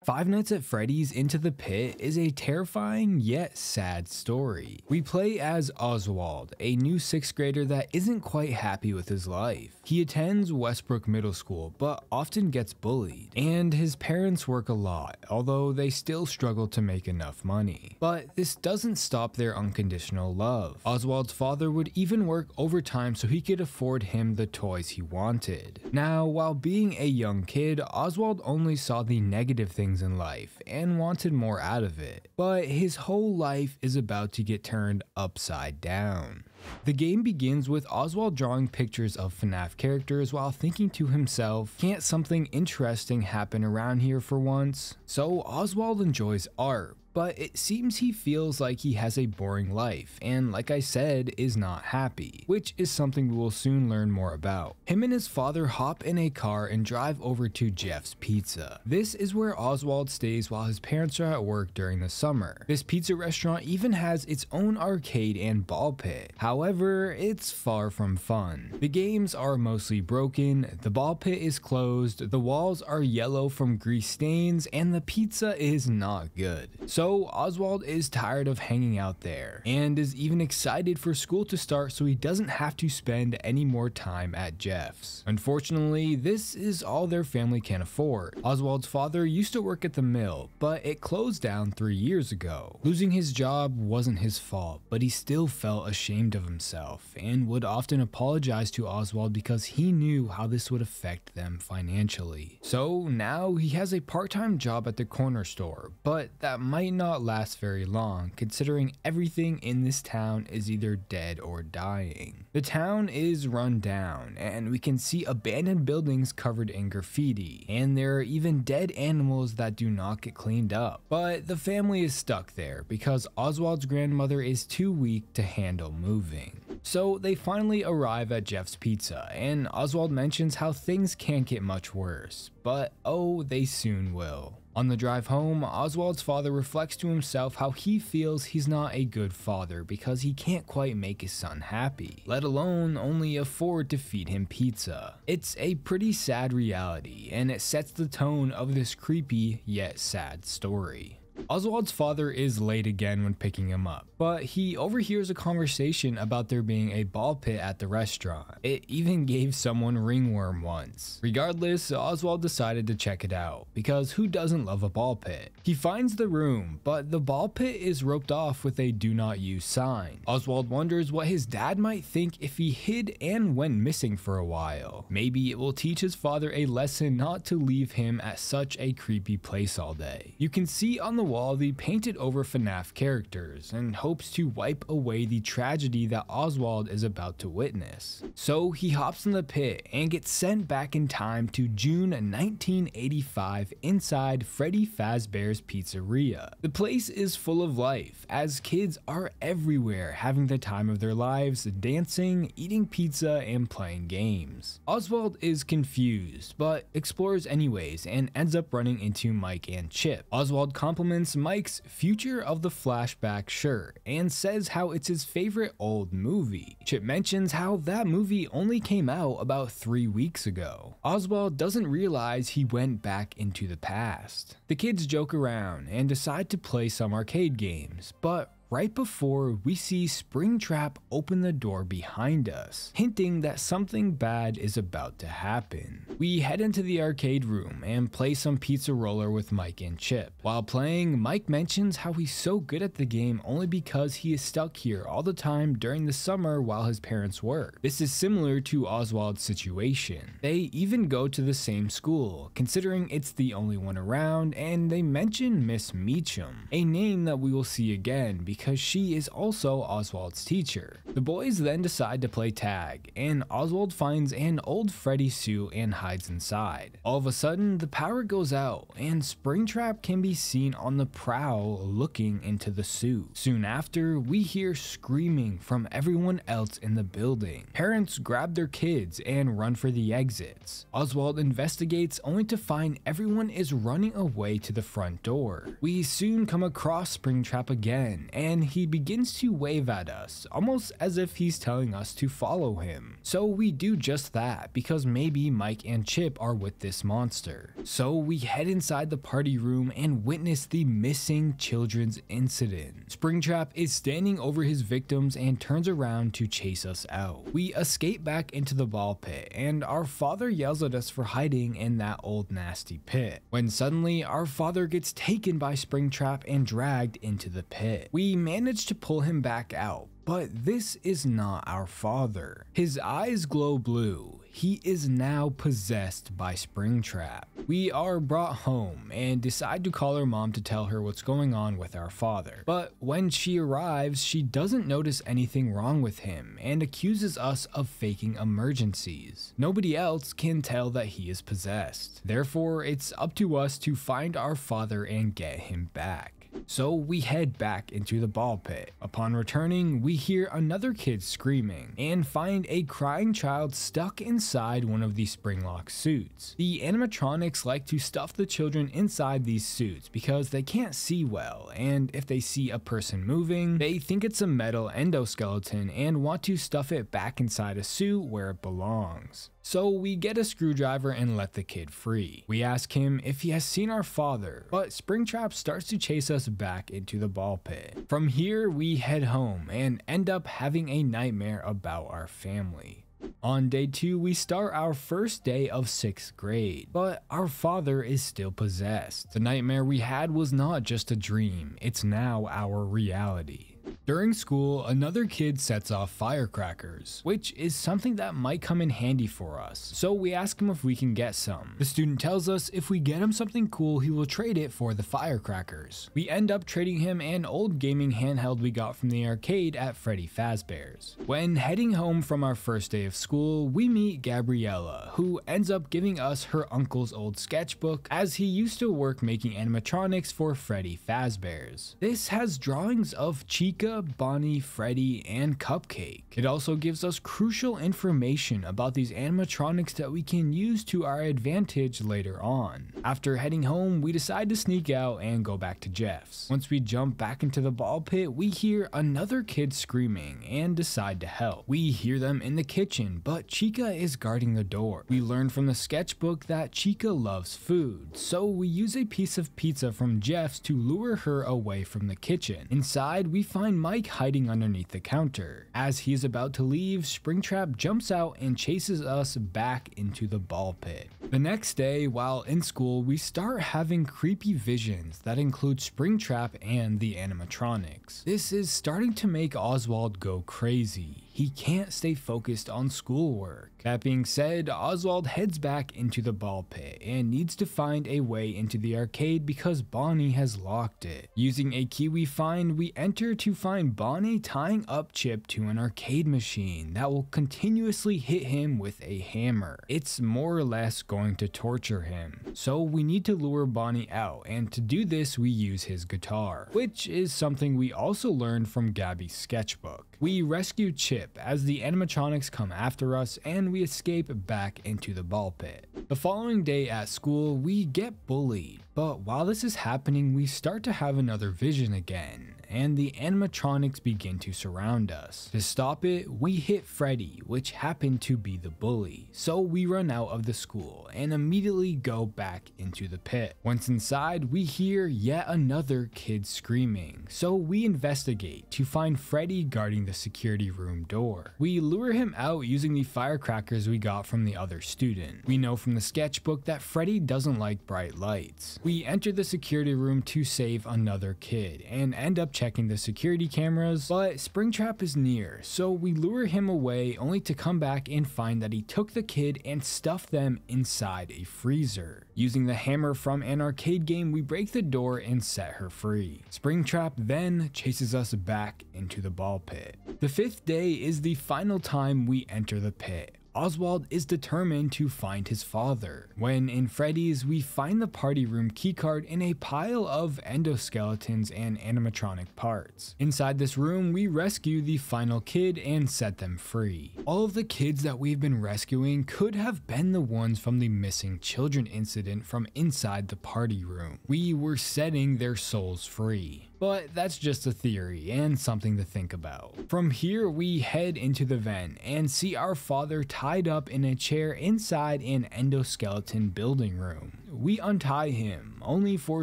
Five Nights at Freddy's Into the Pit is a terrifying yet sad story. We play as Oswald, a new 6th grader that isn't quite happy with his life. He attends Westbrook Middle School but often gets bullied, and his parents work a lot, although they still struggle to make enough money. But this doesn't stop their unconditional love. Oswald's father would even work overtime so he could afford him the toys he wanted. Now, while being a young kid, Oswald only saw the negative things in life and wanted more out of it, but his whole life is about to get turned upside down. The game begins with Oswald drawing pictures of FNAF characters while thinking to himself, can't something interesting happen around here for once? So Oswald enjoys art, but it seems he feels like he has a boring life and, like I said, is not happy, which is something we will soon learn more about. Him and his father hop in a car and drive over to Jeff's Pizza. This is where Oswald stays while his parents are at work during the summer. This pizza restaurant even has its own arcade and ball pit. However, it's far from fun. The games are mostly broken, the ball pit is closed, the walls are yellow from grease stains, and the pizza is not good. So Oswald is tired of hanging out there and is even excited for school to start so he doesn't have to spend any more time at Jeff's. Unfortunately, this is all their family can afford. Oswald's father used to work at the mill, but it closed down 3 years ago. Losing his job wasn't his fault, but he still felt ashamed of himself and would often apologize to Oswald because he knew how this would affect them financially. So now he has a part-time job at the corner store, but that might not last very long considering everything in this town is either dead or dying. The town is run down and we can see abandoned buildings covered in graffiti, and there are even dead animals that do not get cleaned up. But the family is stuck there because Oswald's grandmother is too weak to handle moving. So they finally arrive at Jeff's Pizza and Oswald mentions how things can't get much worse, but oh, they soon will. On the drive home, Oswald's father reflects to himself how he feels he's not a good father because he can't quite make his son happy, let alone only afford to feed him pizza. It's a pretty sad reality, and it sets the tone of this creepy yet sad story. Oswald's father is late again when picking him up, but he overhears a conversation about there being a ball pit at the restaurant. It even gave someone ringworm once. Regardless, Oswald decided to check it out, because who doesn't love a ball pit? He finds the room, but the ball pit is roped off with a do not use sign. Oswald wonders what his dad might think if he hid and went missing for a while. Maybe it will teach his father a lesson not to leave him at such a creepy place all day. You can see on the wall the painted over FNAF characters and hopes to wipe away the tragedy that Oswald is about to witness. So he hops in the pit and gets sent back in time to June 1985 inside Freddy Fazbear's Pizzeria. The place is full of life as kids are everywhere having the time of their lives, dancing, eating pizza, and playing games. Oswald is confused but explores anyways and ends up running into Mike and Chip. Oswald compliments Mike's Future of the Flashback shirt and says how it's his favorite old movie. Chip mentions how that movie only came out about 3 weeks ago. Oswald doesn't realize he went back into the past. The kids joke around and decide to play some arcade games, but right before we see Springtrap open the door behind us, hinting that something bad is about to happen. We head into the arcade room and play some pizza roller with Mike and Chip. While playing, Mike mentions how he's so good at the game only because he is stuck here all the time during the summer while his parents work. This is similar to Oswald's situation. They even go to the same school, considering it's the only one around, and they mention Miss Meacham, a name that we will see again because she is also Oswald's teacher. The boys then decide to play tag, and Oswald finds an old Freddy suit and hides inside. All of a sudden, the power goes out, and Springtrap can be seen on the prowl looking into the suit. Soon after, we hear screaming from everyone else in the building. Parents grab their kids and run for the exits. Oswald investigates only to find everyone is running away to the front door. We soon come across Springtrap again, and and he begins to wave at us, almost as if he's telling us to follow him. So we do just that, because maybe Mike and Chip are with this monster. So we head inside the party room and witness the missing children's incident. Springtrap is standing over his victims and turns around to chase us out. We escape back into the ball pit, and our father yells at us for hiding in that old nasty pit, when suddenly our father gets taken by Springtrap and dragged into the pit. We manage to pull him back out, but this is not our father. His eyes glow blue. He is now possessed by Springtrap. We are brought home and decide to call our mom to tell her what's going on with our father. But when she arrives, she doesn't notice anything wrong with him and accuses us of faking emergencies. Nobody else can tell that he is possessed. Therefore, it's up to us to find our father and get him back. So we head back into the ball pit. Upon returning, we hear another kid screaming and find a crying child stuck inside one of the Springlock suits. The animatronics like to stuff the children inside these suits because they can't see well, and if they see a person moving, they think it's a metal endoskeleton and want to stuff it back inside a suit where it belongs. So we get a screwdriver and let the kid free. We ask him if he has seen our father, but Springtrap starts to chase us back into the ball pit. From here, we head home and end up having a nightmare about our family. On day 2, we start our first day of 6th grade, but our father is still possessed. The nightmare we had was not just a dream, it's now our reality. During school, another kid sets off firecrackers, which is something that might come in handy for us, so we ask him if we can get some. The student tells us if we get him something cool, he will trade it for the firecrackers. We end up trading him an old gaming handheld we got from the arcade at Freddy Fazbear's. When heading home from our first day of school, we meet Gabriella, who ends up giving us her uncle's old sketchbook, as he used to work making animatronics for Freddy Fazbear's. This has drawings of Chica, Bonnie, Freddy, and Cupcake. It also gives us crucial information about these animatronics that we can use to our advantage later on. After heading home, we decide to sneak out and go back to Jeff's. Once we jump back into the ball pit, we hear another kid screaming and decide to help. We hear them in the kitchen, but Chica is guarding the door. We learn from the sketchbook that Chica loves food, so we use a piece of pizza from Jeff's to lure her away from the kitchen. Inside, we find Mike hiding underneath the counter. As he's about to leave, Springtrap jumps out and chases us back into the ball pit. The next day, while in school, we start having creepy visions that include Springtrap and the animatronics. This is starting to make Oswald go crazy. He can't stay focused on schoolwork. That being said, Oswald heads back into the ball pit and needs to find a way into the arcade because Bonnie has locked it. Using a key we find, we enter to find Bonnie tying up Chip to an arcade machine that will continuously hit him with a hammer. It's more or less going to torture him. So we need to lure Bonnie out, and to do this we use his guitar, which is something we also learned from Gabby's sketchbook. We rescue Chip as the animatronics come after us, and we escape back into the ball pit. The following day at school, we get bullied, but while this is happening, we start to have another vision again, and the animatronics begin to surround us. To stop it, we hit Freddy, which happened to be the bully, so we run out of the school and immediately go back into the pit. Once inside, we hear yet another kid screaming, so we investigate to find Freddy guarding the security room door. We lure him out using the firecrackers we got from the other student. We know from the sketchbook that Freddy doesn't like bright lights. We enter the security room to save another kid and end up checking the security cameras, but Springtrap is near, so we lure him away only to come back and find that he took the kid and stuffed them inside a freezer. Using the hammer from an arcade game, we break the door and set her free. Springtrap then chases us back into the ball pit. The 5th day is the final time we enter the pit. Oswald is determined to find his father. When in Freddy's, we find the party room keycard in a pile of endoskeletons and animatronic parts. Inside this room, we rescue the final kid and set them free. All of the kids that we've been rescuing could have been the ones from the missing children incident from inside the party room. We were setting their souls free. but that's just a theory and something to think about. From here, we head into the vent and see our father tied up in a chair inside an endoskeleton building room. We untie him, only for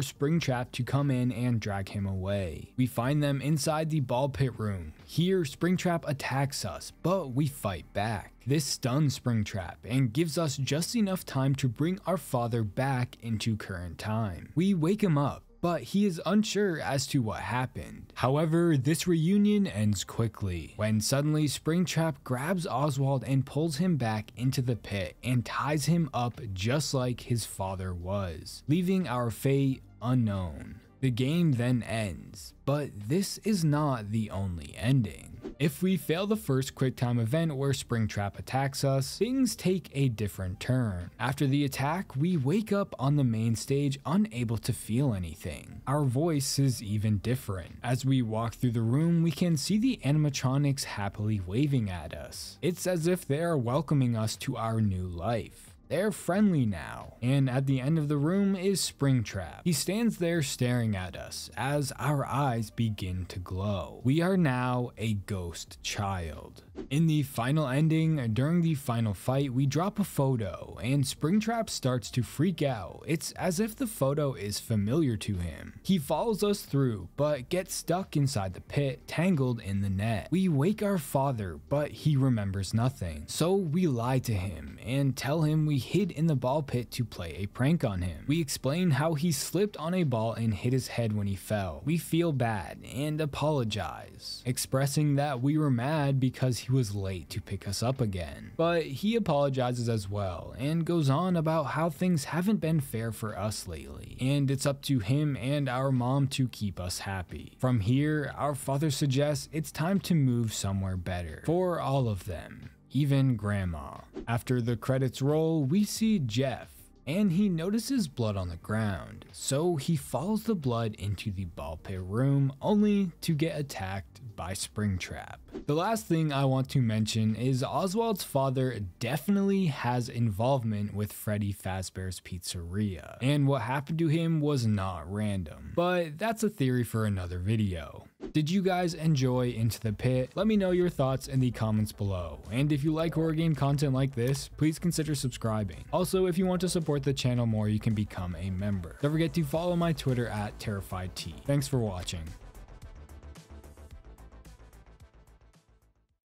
Springtrap to come in and drag him away. We find them inside the ball pit room. Here, Springtrap attacks us, but we fight back. This stuns Springtrap and gives us just enough time to bring our father back into current time. We wake him up, but he is unsure as to what happened. However, this reunion ends quickly, when suddenly Springtrap grabs Oswald and pulls him back into the pit and ties him up just like his father was, leaving our fate unknown. The game then ends, but this is not the only ending. If we fail the first QuickTime event where Springtrap attacks us, things take a different turn. After the attack, we wake up on the main stage unable to feel anything. Our voice is even different. As we walk through the room, we can see the animatronics happily waving at us. It's as if they are welcoming us to our new life. They're friendly now, and at the end of the room is Springtrap. He stands there staring at us as our eyes begin to glow. We are now a ghost child. In the final ending, during the final fight, we drop a photo and Springtrap starts to freak out. It's as if the photo is familiar to him. He follows us through, but gets stuck inside the pit, tangled in the net. We wake our father, but he remembers nothing. So we lie to him and tell him we hid in the ball pit to play a prank on him. We explain how he slipped on a ball and hit his head when he fell. We feel bad and apologize, expressing that we were mad because he was late to pick us up again. But he apologizes as well and goes on about how things haven't been fair for us lately, and it's up to him and our mom to keep us happy. From here, our father suggests it's time to move somewhere better for all of them, even Grandma. After the credits roll, we see Jeff, and he notices blood on the ground, so he follows the blood into the ball pit room only to get attacked by Springtrap. The last thing I want to mention is Oswald's father definitely has involvement with Freddy Fazbear's Pizzeria, and what happened to him was not random, but that's a theory for another video. Did you guys enjoy Into the Pit? Let me know your thoughts in the comments below, and if you like horror game content like this, please consider subscribing. Also, if you want to support the channel more, you can become a member. Don't forget to follow my Twitter at TerrifiedT. Thanks for watching.